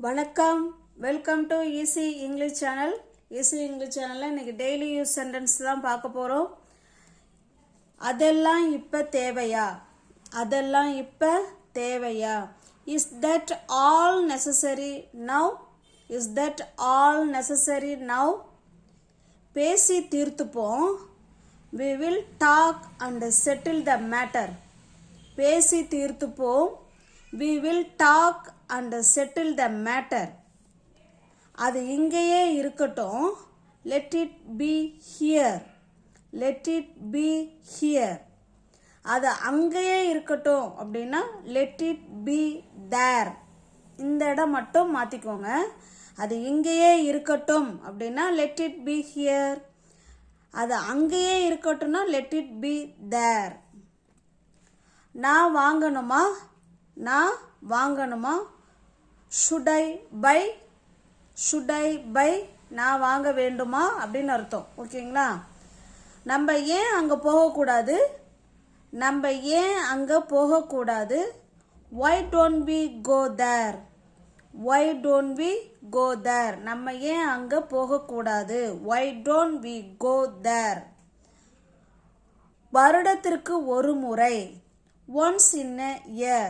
வணக்கம், welcome to easy English channel. Easy English சேனலில் இன்றைக்கி டெய்லி யூஸ் சென்டென்ஸ் தான் பார்க்க போகிறோம். அதெல்லாம் இப்போ தேவையா? அதெல்லாம் இப்போ தேவையா? Is that all necessary now? Is that all necessary now? பேசி தீர்த்துப்போம். we will talk and settle the matter. பேசி தீர்த்துப்போம். we will talk and settle the matter. அது இங்கேயே இருக்கட்டும். let it be here. let it be here. அது அங்கேயே இருக்கட்டும் அப்படின்னா let it be there. இந்த இடம் மட்டும் மாற்றிக்கோங்க. அது இங்கேயே இருக்கட்டும் அப்படின்னா let it be here. அது அங்கேயே இருக்கட்டும்னா let it be there. நான் வாங்கணுமா? நான் வாங்கணுமா? should I buy? should I buy? நான் வாங்க வேண்டுமா அப்படின்னு அர்த்தம். ஓகேங்களா? நம்ம ஏன் அங்கே போகக்கூடாது? நம்ம ஏன் அங்கே போகக்கூடாது? why don't we go there? why don't we go there? நம்ம ஏன் அங்கே போகக்கூடாது? why don't we go there? வருடத்திற்கு ஒரு முறை. once in a year.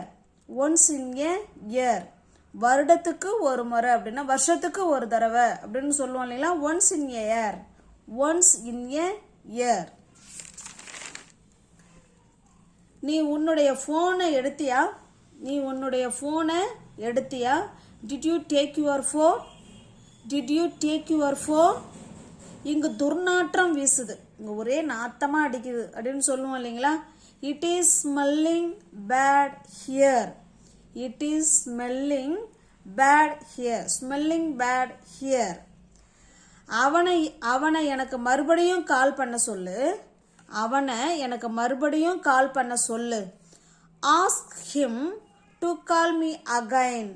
once in a year. வருடத்துக்கு ஒரு முறை அப்படின்னா வருஷத்துக்கு ஒரு தடவை அப்படின்னு சொல்லுவோம் இல்லைங்களா? once in a year. once in a year. நீ உன்னுடைய ஃபோனை எடுத்தியா? நீ உன்னுடைய ஃபோனை எடுத்தியா? did you take your phone? did you take your phone? இங்கு துர்நாற்றம் வீசுது. இங்கே ஒரே நாத்தமாக அடிக்குது அப்படின்னு சொல்லுவோம் இல்லைங்களா? it is smelling bad here. it is smelling bad here. smelling bad here. அவனை எனக்கு மறுபடியும் கால் பண்ண சொல்லு. அவனை எனக்கு மறுபடியும் கால் பண்ண சொல்லு. ask him to call me again.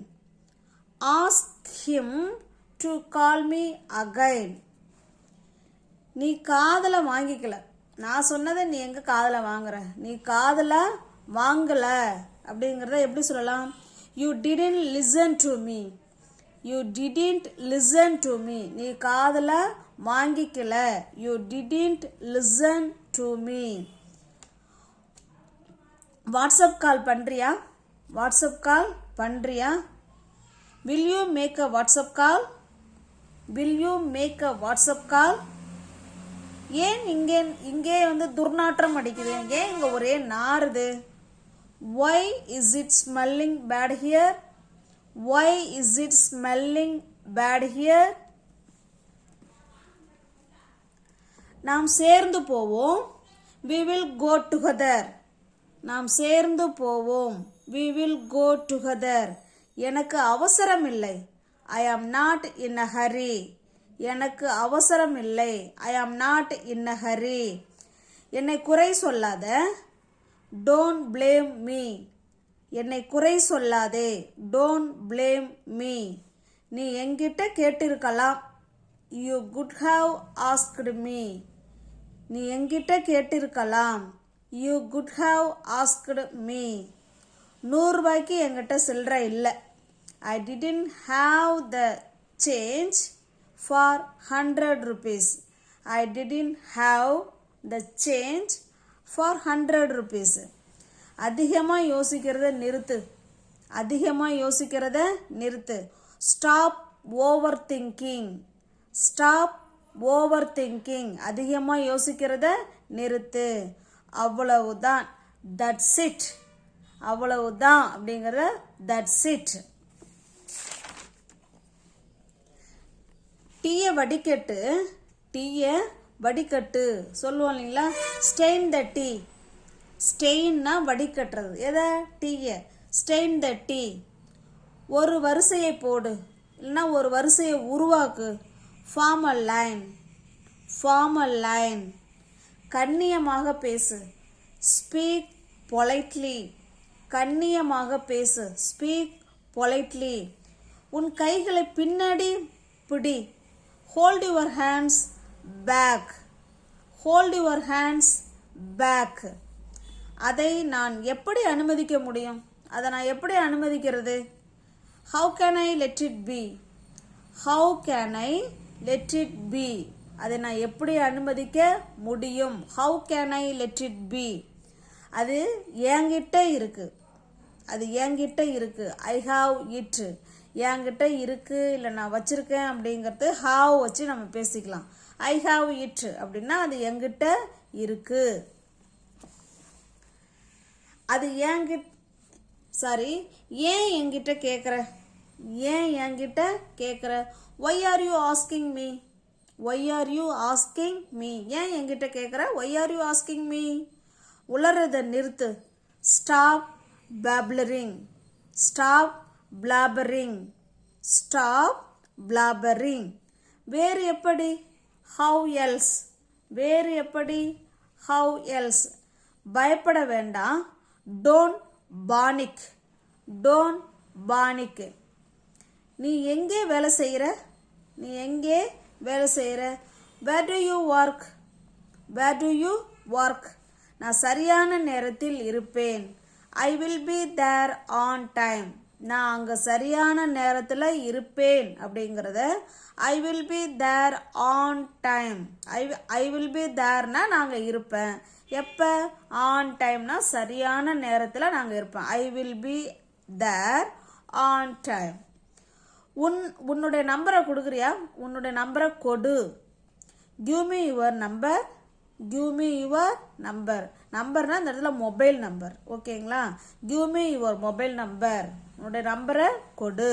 ask him to call me again. நீ காதலை வாங்கிக்கல. நான் சொன்னதை நீ எங்கே காதலை வாங்குற? நீ காதலை வாங்கலை அப்படிங்கிறத எப்படி சொல்லலாம்? you didn't listen to me. you didn't listen to me. நீ காதலை வாங்கிக்கல. you didn't listen to me. WhatsApp call பண்ணுறியா? வாட்ஸ்அப் கால் பண்ணுறியா? will you make a WhatsApp call? will you make a WhatsApp call? ஏன் இங்கே துர்நாற்றம் அடிக்குது? ஏன் இங்கே ஒரே நாறுது? why is it smelling bad here? why is it smelling bad here? நாம் சேர்ந்து போவோம். we will go together. நாம் சேர்ந்து போவோம். we will go together. எனக்கு அவசரம் இல்லை. I am not in a hurry. எனக்கு அவசரம் இல்லை. I am not in a hurry. என்னை குறை சொல்லாத. don't blame me. என்னை குறை சொல்லாதே. don't blame me. நீ என்கிட்ட கேட்டிருக்கலாம். you could have asked me. நீ என்கிட்ட கேட்டிருக்கலாம். you could have asked me. 100 ரூபாய்க்கு என்கிட்ட சில்லறை இல்லை. I didn't have the change for 100 rupees. I didn't have the change for 100 rupees. அதிகமாக யோசிக்கிறத நிறுத்து. அதிகமாக யோசிக்கிறத நிறுத்து. stop overthinking. stop overthinking. அதிகமாக யோசிக்கிறத நிறுத்து. அவ்வளவுதான். that's it. அவ்வளவுதான் அப்படிங்கிறத that's it. டீயை வடிகட்டு. டீயை வடிகட்டு சொல்லுவோம் இல்லைங்களா? Strain the tea. ஸ்டெயின்னா வடிகட்டுறது. எதை? டீயை. Strain the tea. ஒரு வரிசையை போடு. இல்லைன்னா ஒரு வரிசையை உருவாக்கு. Form a line. Form a line. கண்ணியமாக பேசு. Speak politely. கண்ணியமாக பேசு. Speak politely. உன் கைகளை பின்னாடி பிடி. hold your hands back. hold your hands back. அதை நான் எப்படி அனுமதிக்க முடியும்? அதை நான் எப்படி அனுமதிக்கிறது? how can I let it be? How can I let it be? அதை நான் எப்படி அனுமதிக்க முடியும்? How can I let it be? அது என்கிட்ட இருக்கு, அது என்கிட்ட இருக்கு. I have it. என்கிட்ட இருக்கு இல்லை நான் வச்சிருக்கேன் அப்படிங்கிறது have வச்சு நம்ம பேசிக்கலாம். I have it அப்படின்னா அது என்கிட்ட இருக்கு. அது ஏன் என்கிட்ட கேட்குற? ஏன் என்கிட்ட கேட்குற? why are you asking me? why are you asking me? ஏன் என்கிட்ட கேட்குற? why are you asking me? உளறத நிறுத்து. stop blabbering. stop blabbering. stop blabbering. வேறு எப்படி? how else. வேறு எப்படி? how else. பயப்பட வேண்டாம். don't panic. don't panic. நீ எங்கே வேலை செய்கிற? நீ எங்கே வேலை செய்கிற? where do you work? where do you work? நான் சரியான நேரத்தில் இருப்பேன். I will be there on time. நான் அங்கே சரியான நேரத்தில் இருப்பேன் அப்படிங்கிறத I will be there on time. I will be thereனா நாங்கள் இருப்பேன். எப்போ? on timeனா சரியான நேரத்தில் நாங்கள் இருப்பேன். I will be there on time. உன்னுடைய நம்பரை கொடுக்குறியா? உன்னுடைய நம்பரை கொடு. give me your number. give me your number. நம்பர்னா இந்த இடத்துல மொபைல் நம்பர். ஓகேங்களா? give me your mobile number. உன்னுடைய நம்பரை கொடு.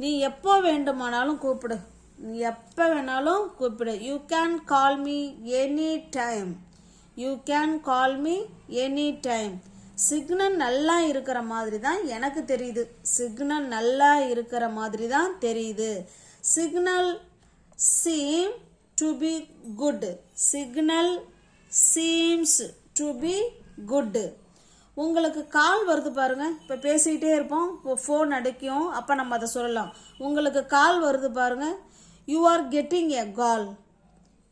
நீ எப்போ வேண்டுமானாலும் கூப்பிடு. நீ எப்போ வேணாலும் கூப்பிடு. you can call me any time. you can call me any time. Signal நல்லா இருக்கிற மாதிரி தான் எனக்கு தெரியுது. சிக்னல் நல்லா இருக்கிற மாதிரி தான் தெரியுது. Signal seem to be good. signal seems to be good. உங்களுக்கு கால் வருது பாருங்க. இப்போ பேசிக்கிட்டே இருப்போம், இப்போ ஃபோன் அடிக்கும், அப்போ நம்ம அதை சொல்லலாம். உங்களுக்கு கால் வருது பாருங்க. you are getting a call.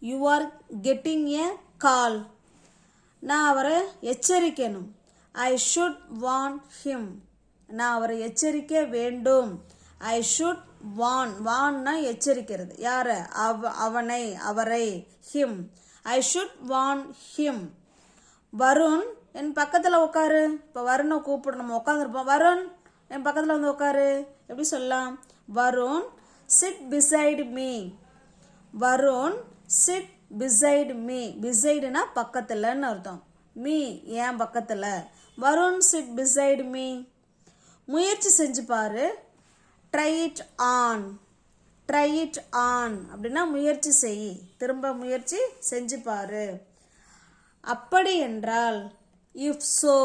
you are getting a call. நான் அவரை எச்சரிக்கணும். I should warn him. நான் அவரை எச்சரிக்க வேண்டும். I should warn. warnனா எச்சரிக்கிறது. யாரை? அவனை, அவரை. him. I should warn him. Varun என் பக்கத்தில் உட்காரு. இப்போ வருணை கூப்பிடு, நம்ம உட்காந்துருப்போம். வருண் என் பக்கத்தில் வந்து உட்காரு. எப்படி சொல்லலாம்? Varun sit beside me. Varun sit beside me. besideனா பக்கத்தில்னு அர்த்தம். me என் பக்கத்தில். Varun sit beside me. முயற்சி செஞ்சு பாரு. try it on. try it on அப்படின்னா முயற்சி செய். திரும்ப முயற்சி செஞ்சு பாரு. அப்படி என்றால் if so.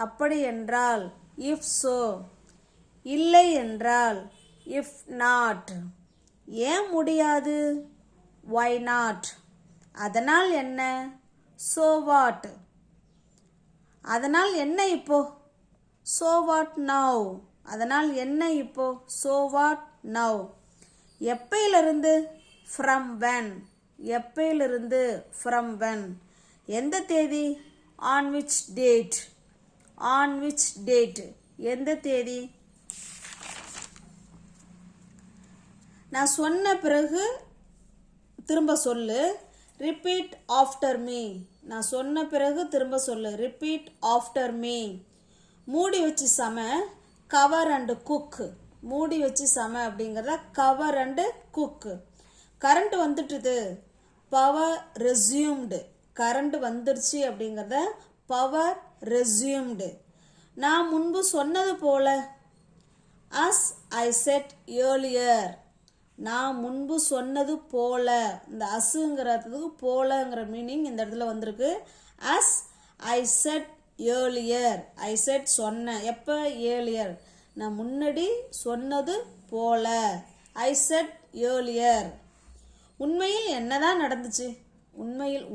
அப்படி என்றால் if so. இல்லை என்றால் if not. ஏன் முடியாது? why not. அதனால் என்ன? so what. அதனால் என்ன இப்போ? so what now. அதனால் என்ன இப்போ? so what now. எப்பையிலிருந்து? from when. எப்பையிலிருந்து? from when. எந்த தேதி? on which date. on which date. எந்த தேதி? நான் சொன்ன பிறகு திரும்ப சொல்லு. repeat after me. நான் சொன்ன பிறகு திரும்ப சொல்லு. repeat after me. மூடி வச்சு சம. cover and cook. மூடி வச்சு சம அப்படிங்கிறத cover and cook. கரண்ட் வந்துட்டுது. power resumed. கரண்ட் வந்துருச்சு அப்படிங்கிறத power resumed. நான் முன்பு சொன்னது போல. as I said earlier. நான் முன்பு சொன்னது போல. இந்த அசுங்கிறதுக்கு போலங்கிற மீனிங் இந்த இடத்துல வந்திருக்கு. as I said earlier. I said சொன்ன. எப்போ? earlier. நான் முன்னாடி சொன்னது போல. I said earlier. உண்மையில் என்னதான் நடந்துச்சு?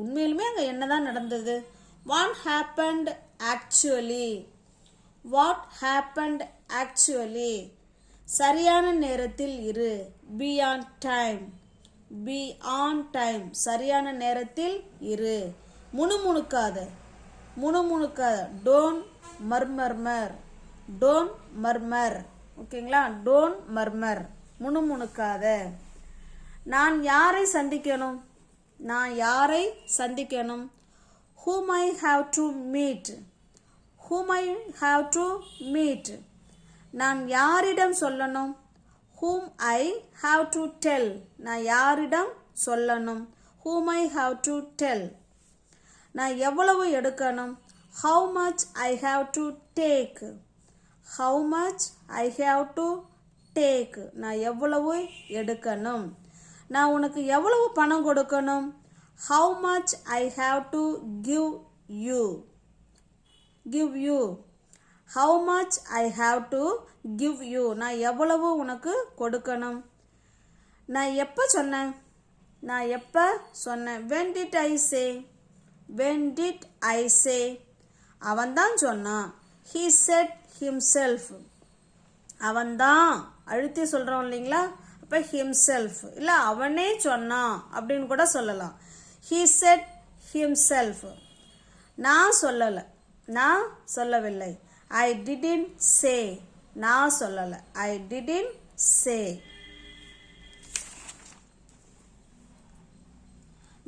உண்மையிலுமே அங்கே என்னதான் நடந்தது? what happened actually. what happened actually. சரியான நேரத்தில் இரு. be on time. be on time. சரியான நேரத்தில் இரு. முணுமுணுக்காத. don't murmur. டோன்ட் மர்மர். ஓகேங்களா? டோன்ட் மர்மர், முணுமுணுக்காத. நான் யாரை சந்திக்கணும்? நான் யாரை சந்திக்கணும்? whom I have to meet. whom I have to meet. நான் யாரிடம் சொல்லணும்? whom I have to tell. நான் யாரிடம் சொல்லணும்? whom I have to tell. நான் எவ்வளவு எடுக்கணும்? how much I have to take. how much I have to take. நான் எவ்வளவு எடுக்கணும்? நான் உனக்கு எவ்வளவு பணம் கொடுக்கணும்? how much I have to give you. give you. how much I have to give you. நான் எவ்வளவு உனக்கு கொடுக்கணும்? நான் எப்போ சொன்னேன்? நான் எப்போ சொன்னேன்? when did I say. when did I say. அவன் தான் சொன்னான். he said himself. அவன் தான் அழுத்தி சொல்கிறோம் இல்லைங்களா? அப்போ himself இல்லை அவனே சொன்னான் அப்படின்னு கூட சொல்லலாம். he said himself. நான் சொல்லலை, நான் சொல்லவில்லை. I didn't say. நான் சொல்லலை. I didn't say.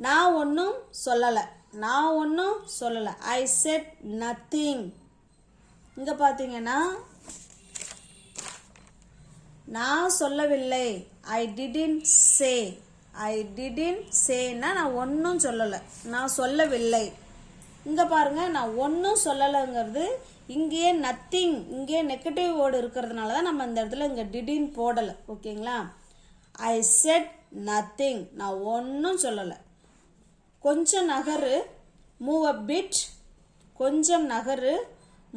நான் ஒன்றும் சொல்லலை, நான் ஒன்றும் சொல்லலை. I said nothing. இங்கே பார்த்தீங்கன்னா நான் சொல்லவில்லை. I didn't say. I didn't sayனா நான் ஒன்றும் சொல்லலை, நான் சொல்லவில்லை. இங்கே பாருங்கள், நான் ஒன்றும் சொல்லலைங்கிறது இங்கேயே நத்திங், இங்கேயே நெகட்டிவ் வேர்டு இருக்கிறதுனால தான் நம்ம இந்த இடத்துல இங்கே டிடின் போடலை. ஓகேங்களா? ஐ செட் நத்திங். நான் ஒன்றும் சொல்லலை. கொஞ்சம் நகரு, மூவ் அ பிட். கொஞ்சம் நகரு,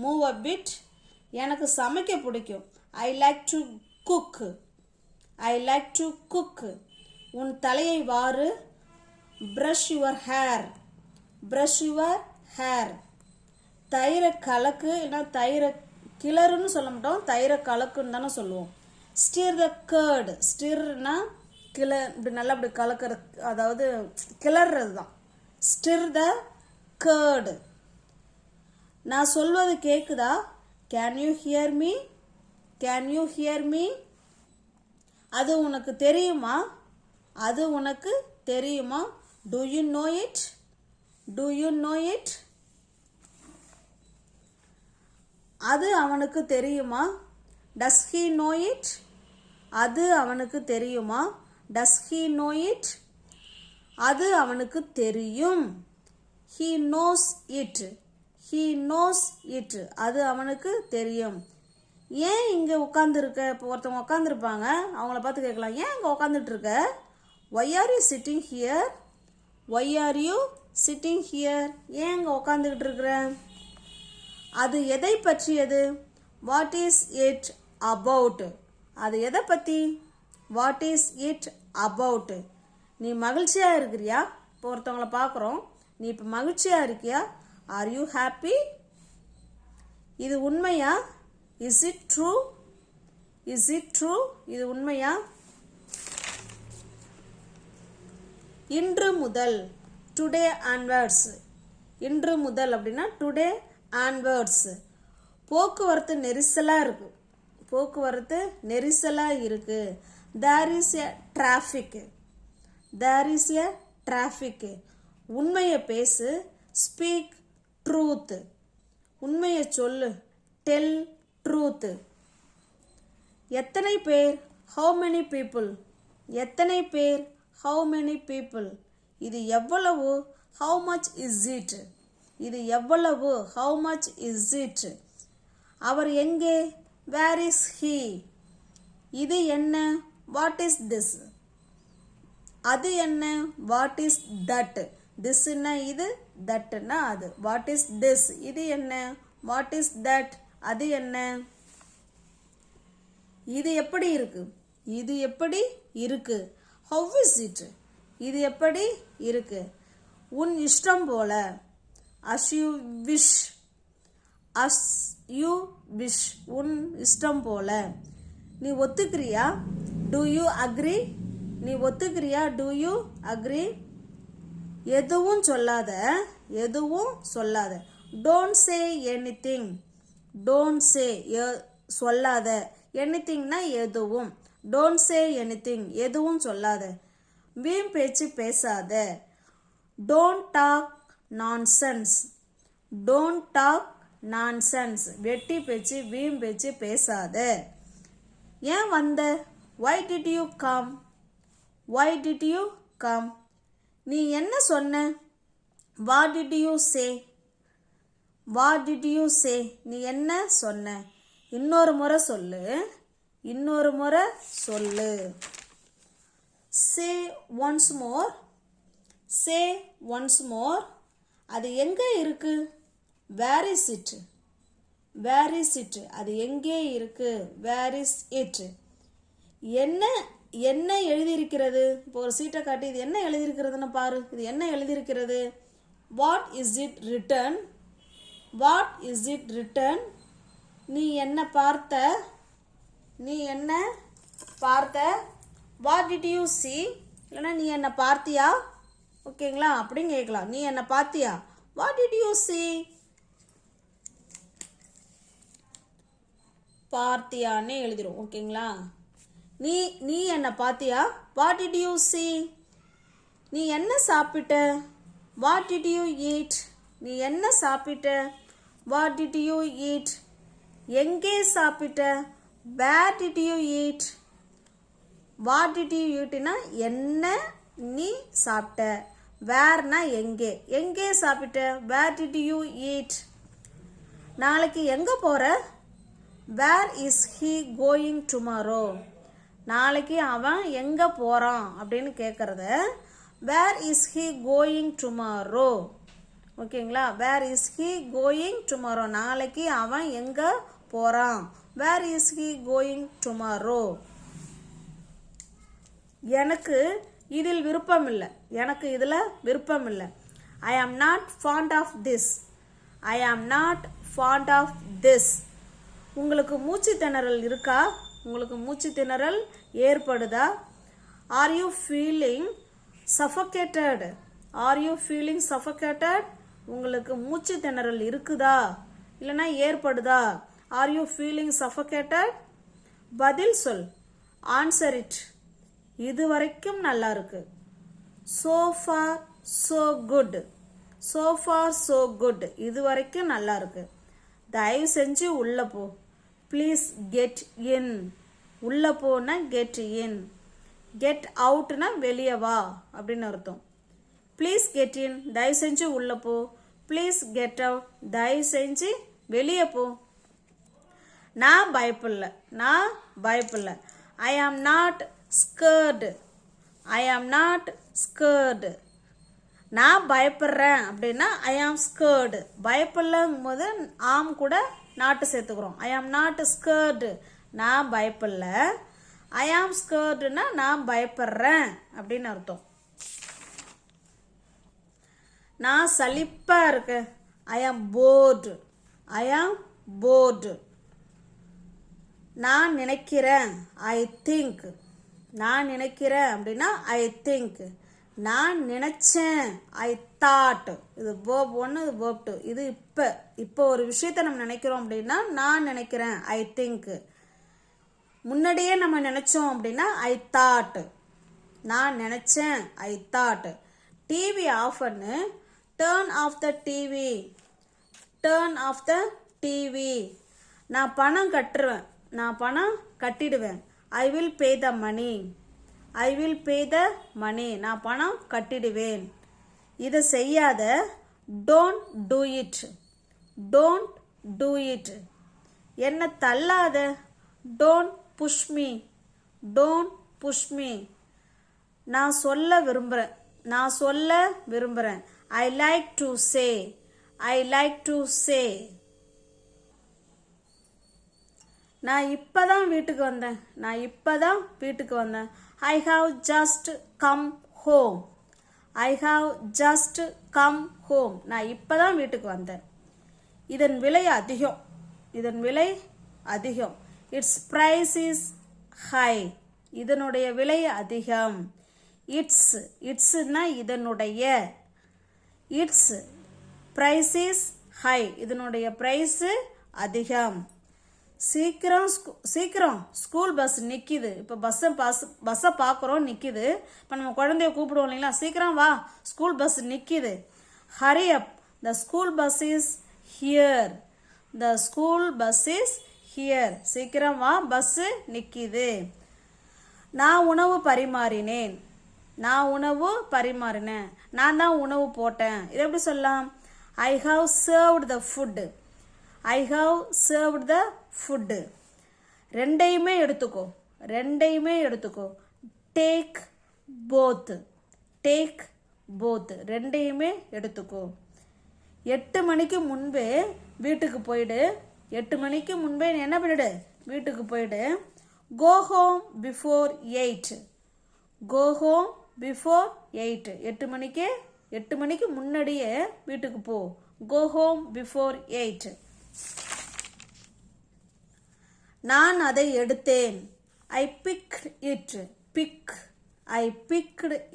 மூவ் அ பிட். எனக்கு சமைக்க பிடிக்கும். ஐ like to cook. I like to cook. உன் தலையை வாரு. Brush your hair. Brush your hair. தயிரை கலக்கு, இல்லைனா தயிரை கிளறுன்னு சொல்ல மாட்டோம், தயிரை கலக்குன்னு தானே சொல்லுவோம். ஸ்டிர் த கர்ட். ஸ்டிர்னா இப்படி நல்லா இப்படி கலக்கிற, அதாவது கிளறது தான். ஸ்டிர் த கர்டு. நான் சொல்வது கேட்குதா? Can you hear me. Can you hear me. அது உனக்கு தெரியுமா? அது உனக்கு தெரியுமா? To you know it. To you know it. அது அவனுக்கு தெரியுமா? Does he no it. அது அவனுக்கு தெரியுமா? Does he no it. அது அவனுக்கு தெரியும். He knows it. He knows it. அது அவனுக்கு தெரியும். ஏன் இங்கே உட்காந்துருக்க? இப்போ ஒருத்தவங்க உட்காந்துருப்பாங்க, அவங்கள பார்த்து கேட்கலாம், ஏன் இங்கே உட்காந்துட்ருக்க? Why are you sitting here. Why are you sitting here. ஏன் இங்கே உட்காந்துக்கிட்டு இருக்கிற? அது எதை பற்றியது? What is it about. அது எதை பற்றி? What is it about. நீ மகிழ்ச்சியாக இருக்கிறியா? இப்போ ஒருத்தவங்கள பார்க்குறோம், நீ இப்போ மகிழ்ச்சியாக இருக்கியா? Are you happy. இது உண்மையா? Is it true. Is it true. இது உண்மையா? இன்று முதல். Today onwards. இன்று முதல் அப்படின்னா டுடே ஆன்வர்ட்ஸ். போக்குவரத்து நெரிசலாக இருக்கு. போக்குவரத்து நெரிசலாக இருக்கு. There is a traffic. There is a traffic. உண்மையை பேசு. Speak truth. உண்மையை சொல்லு. Tell truth. எத்தனை பேர்? How many people. எத்தனை பேர்? How many people. இது எவ்வளவு? How much is it. இது எவ்வளவு? How much is it. அவர் எங்கே? Where is he. இது என்ன? What is this. அது என்ன? What is that. திஸ்னா இது, தட்னா அது. What is this. இது என்ன? What is that. அது என்ன? இது எப்படி இருக்கு? இது எப்படி இருக்கு? How is it. இது எப்படி இருக்கு? உன் இஷ்டம் போல. as you wish. as you wish. உன் இஷ்டம் போல. நீ ஒத்துக்கிறியா? do you agree. நீ ஒத்துக்கிறியா? do you agree. எதுவும் சொல்லாத. எதுவும் சொல்லாத. don't say anything. Don't say சொல்லாத, எனிதிங்னா எதுவும், டோன்ட் சே எனிதிங் எதுவும் சொல்லாத, வீண் பேச்சு பேசாத, don't talk nonsense, don't talk nonsense வெட்டி பேச்சு வீண் பேச்சு பேசாத. ஏன் வந்த, why did you come, why did you come, நீ என்ன சொன்ன, what did you say, what did you say, நீ என்ன சொன்ன. இன்னொரு முறை சொல்லு, இன்னொரு முறை சொல்லு. say once more, say once more, அது எங்கே இருக்கு, where is it, where is it, அது எங்கே இருக்கு, where is it. என்ன என்ன எழுதியிருக்கிறது, இப்போ ஒரு சீட்டை காட்டி இது என்ன எழுதியிருக்கிறதுன்னு பாரு, இது என்ன எழுதியிருக்கிறது, what is it written, what is it written, நீ என்ன பார்த்த, நீ என்ன பார்த்த, வாட் டிட் யூ see, இல்லைன்னா நீ என்ன பார்த்தியா, ஓகேங்களா, அப்படின்னு கேட்கலாம். நீ என்ன பார்த்தியா, வாட் டிட் யூ see, பார்த்தியான்னு எழுதிரும், ஓகேங்களா. நீ நீ என்ன பார்த்தியா, வாட் டிட் யூ see, நீ என்ன சாப்பிட்ட, வாட் டிட் யூ eat, நீ என்ன சாப்பிட்ட, வாட் டிட் யூ eat, எங்கே சாப்பிட்ட, where did you eat, what did you eatனா என்ன நீ சாப்பிட்ட, வேர்னா எங்கே, எங்கே சாப்பிட்ட, வேர் டிட் யூ eat. நாளைக்கு எங்கே போகிற, where is he going tomorrow, நாளைக்கு அவன் எங்கே போகிறான் அப்படின்னு கேட்குறத where is he going tomorrow, ஓகேங்களா. Where is he going tomorrow, நாளைக்கு அவன் எங்கே போகிறான், where is he going tomorrow. எனக்கு இதில் விருப்பம் இல்லை, எனக்கு இதில் விருப்பம் இல்லை. I am not fond of this, I am not fond of this. உங்களுக்கு மூச்சு திணறல் இருக்கா, உங்களுக்கு மூச்சு திணறல் ஏற்படுதா. Are you feeling suffocated, are you feeling suffocated, உங்களுக்கு மூச்சு திணறல் இருக்குதா இல்லைன்னா ஏற்படுதா. ஆர் யூ ஃபீலிங் சஃபகேட்டட், பதில் சொல், ஆன்சர் இட். இது வரைக்கும் நல்லா இருக்கு. so far so good, so far so good, இது வரைக்கும் நல்லா இருக்கு. தயவு செஞ்சு உள்ள போ, ப்ளீஸ் கெட் இன், உள்ள போனா கெட் இன், கெட் அவுட்னா வெளியே வா அப்படின்னு அர்த்தம். ப்ளீஸ் கெட் இன், தயவு செஞ்சு உள்ள போ, ப்ளீஸ் கெட் அவுட், தயவு செஞ்சு வெளியே போ. நான் பயப்படல, நான் பயப்படல. ஐ am not scared, I am not scared. நான் பயப்படுறேன் அப்படின்னா ஐ ஆம் ஸ்கர்டு. பயப்படலங்கும் போது ஆம் கூட நாட்டு சேர்த்துக்கிறோம். ஐ ஆம் நாட் ஸ்கர்டு, நான் பயப்படல. ஐ ஆம் ஸ்கர்டுன்னா நான் பயப்படுறேன் அப்படின்னு அர்த்தம். நான் சலிப்பாக இருக்கேன், ஐ ஆம் போர்டு, ஐ ஆம் போர்டு. நான் நினைக்கிறேன், ஐ திங்க். நான் நினைக்கிறேன் அப்படின்னா ஐ திங்க். நான் நினைச்சேன், ஐ தாட். இது வேர்ப் 1, இது வேர்ப் 2. இது இப்போ ஒரு விஷயத்த நம்ம நினைக்கிறோம் அப்படின்னா நான் நினைக்கிறேன், ஐ திங்க். முன்னாடியே நம்ம நினைச்சோம் அப்படின்னா ஐ தாட். நான் நினைச்சேன், ஐ தாட். டிவி ஆஃப் பண்ணு, turn off the TV, turn off the TV. நான் பணம் கட்டுருவேன், நான் பணம் கட்டிடுவேன். I will pay the money, I will பே த மணி. நான் பணம் கட்டிடுவேன். இதை செய்யாத, don't do it, don't do it. என்ன தள்ளாத, don't push me, don't push me. நான் சொல்ல விரும்புகிறேன், நான் சொல்ல விரும்புகிறேன். I like to say, I like to say. நான் இப்போ தான் வீட்டுக்கு வந்தேன், நான் இப்போ தான் வீட்டுக்கு வந்தேன். I have just come home, I have just come home. நான் இப்போ தான் வீட்டுக்கு வந்தேன். இதன் விலை அதிகம், இதன் விலை அதிகம். இட்ஸ் ப்ரைஸ் இஸ் ஹை, இதனுடைய விலை அதிகம். இட்ஸ், இட்ஸ்னா இதனுடைய. இட்ஸ் ப்ரைஸ் இஸ் ஹை, இதனுடைய ப்ரைஸு அதிகம். சீக்கிரம் ஸ்கூல் பஸ் நிற்கிது. இப்போ பஸ்ஸை பார்க்குறோம், நிற்கிது. இப்போ நம்ம குழந்தைய கூப்பிடுவோம் இல்லைங்களா, சீக்கிரம் வா, ஸ்கூல் பஸ் நிற்கிது. Hurry up, the school bus is here. The school bus is here. சீக்கிரம் வா, பஸ்ஸு நிற்கிது. நான் உணவு பரிமாறினேன். நான் தான் உணவு போட்டேன். இது எப்படி சொல்லலாம்? I have served the food. ரெண்டையுமே எடுத்துக்கோ. Take both. ரெண்டையுமே எடுத்துக்கோ. 8 மணிக்கு முன்பே வீட்டுக்கு போயிடு. 8 மணிக்கு முன்பே என்ன பண்ணிடு? வீட்டுக்கு போயிடு. கோ ஹோம் பிஃபோர் 8. 8 மணிக்கு முன்னாடியே வீட்டுக்கு போ. Go home before 8. நான் அதை எடுத்தேன். I picked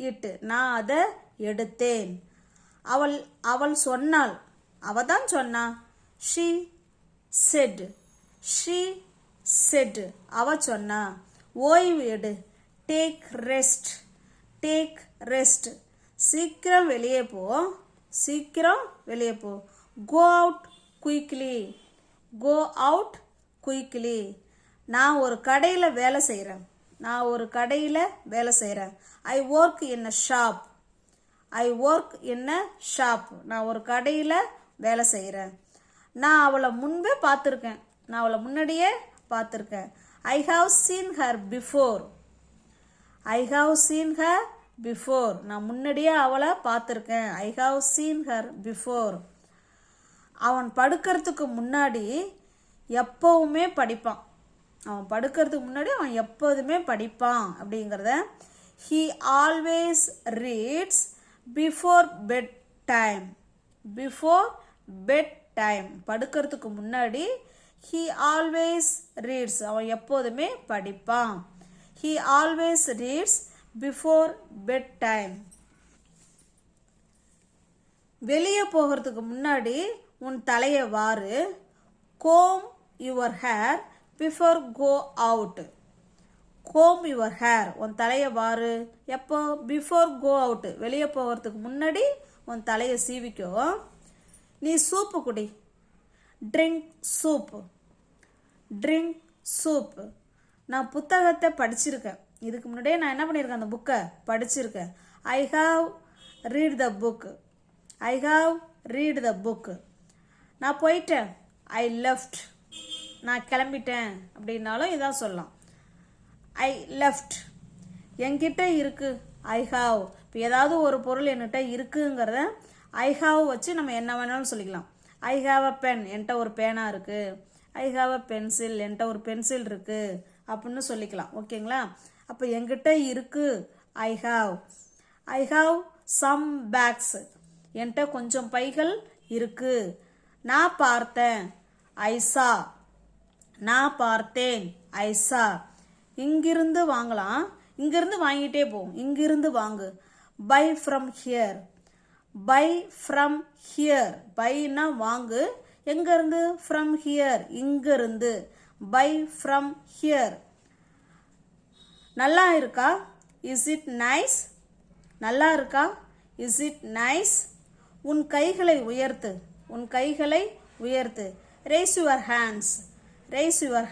it. நான் அதை எடுத்தேன். அவள் சொன்னாள். தான் சொன்னா. she said. அவ சொன்னா. ஓய்வு எடு. Take rest. சீக்கிரம் வெளியே போ. go out quickly. நான் ஒரு கடையில் வேலை செய்கிறேன். I work in a shop. நான் ஒரு கடையில் வேலை செய்கிறேன். நான் அவளை முன்னாடியே பார்த்துருக்கேன். I have seen her before. நான் முன்னாடியே அவளை பார்த்துருக்கேன். I have seen her before. அவன் படுக்கிறதுக்கு முன்னாடி எப்போவுமே படிப்பான். அப்படிங்கிறத he always reads before bedtime. படுக்கிறதுக்கு முன்னாடி he always reads. அவன் எப்போதுமே படிப்பான். he always reads before bedtime. வெளியே போகிறதுக்கு முன்னாடி உன் தலையை வாரு. comb your hair before go out. உன் தலையை வாரு. எப்போ? Before go out. வெளியே போகிறதுக்கு முன்னாடி உன் தலையை சீவிக்கோ. நீ சூப்பு குடி. Drink soup. நான் புத்தகத்தை படிச்சிருக்கேன். இதுக்கு முன்னாடியே நான் என்ன பண்ணியிருக்கேன்? அந்த புக்கை படிச்சிருக்கேன். I have read the book. நான் போயிட்டேன். I left. நான் கிளம்பிட்டேன் அப்படின்னாலும் இதான் சொல்லலாம். I left. என்கிட்ட இருக்கு. I have. இப்போ ஏதாவது ஒரு பொருள் என்கிட்ட இருக்குங்கிறத ஐ ஹாவ் வச்சு நம்ம என்ன வேணாலும் சொல்லிக்கலாம். I have a pen. என்கிட்ட ஒரு பேனா இருக்கு. I have a pencil. என்கிட்ட ஒரு பென்சில் இருக்கு அப்படின்னு சொல்லிக்கலாம். ஓகேங்களா? அப்போ என்கிட்ட இருக்கு. I have some bags. என்கிட்ட கொஞ்சம் பைகள் இருக்கு. நான் பார்த்தேன். ஐ சா. நான் பார்த்தேன். ஐ சா. இங்கிருந்து வாங்கலாம். இங்கிருந்து வாங்கிட்டே போகும். இங்கிருந்து வாங்கு. By from here. பைனா வாங்கு. எங்கிருந்து? From here. இங்கிருந்து. Buy from here. நல்லா இருக்கா? Is it nice. நல்லா இருக்கா? Is it nice. உன் கைகளை உயர்த்து. Raise your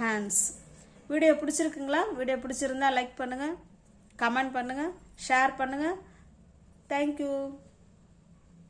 hands. வீடியோ பிடிச்சிருக்குங்களா? வீடியோ பிடிச்சிருந்தா லைக் பண்ணுங்கள், கமெண்ட் பண்ணுங்கள், ஷேர் பண்ணுங்கள். தேங்க்யூ.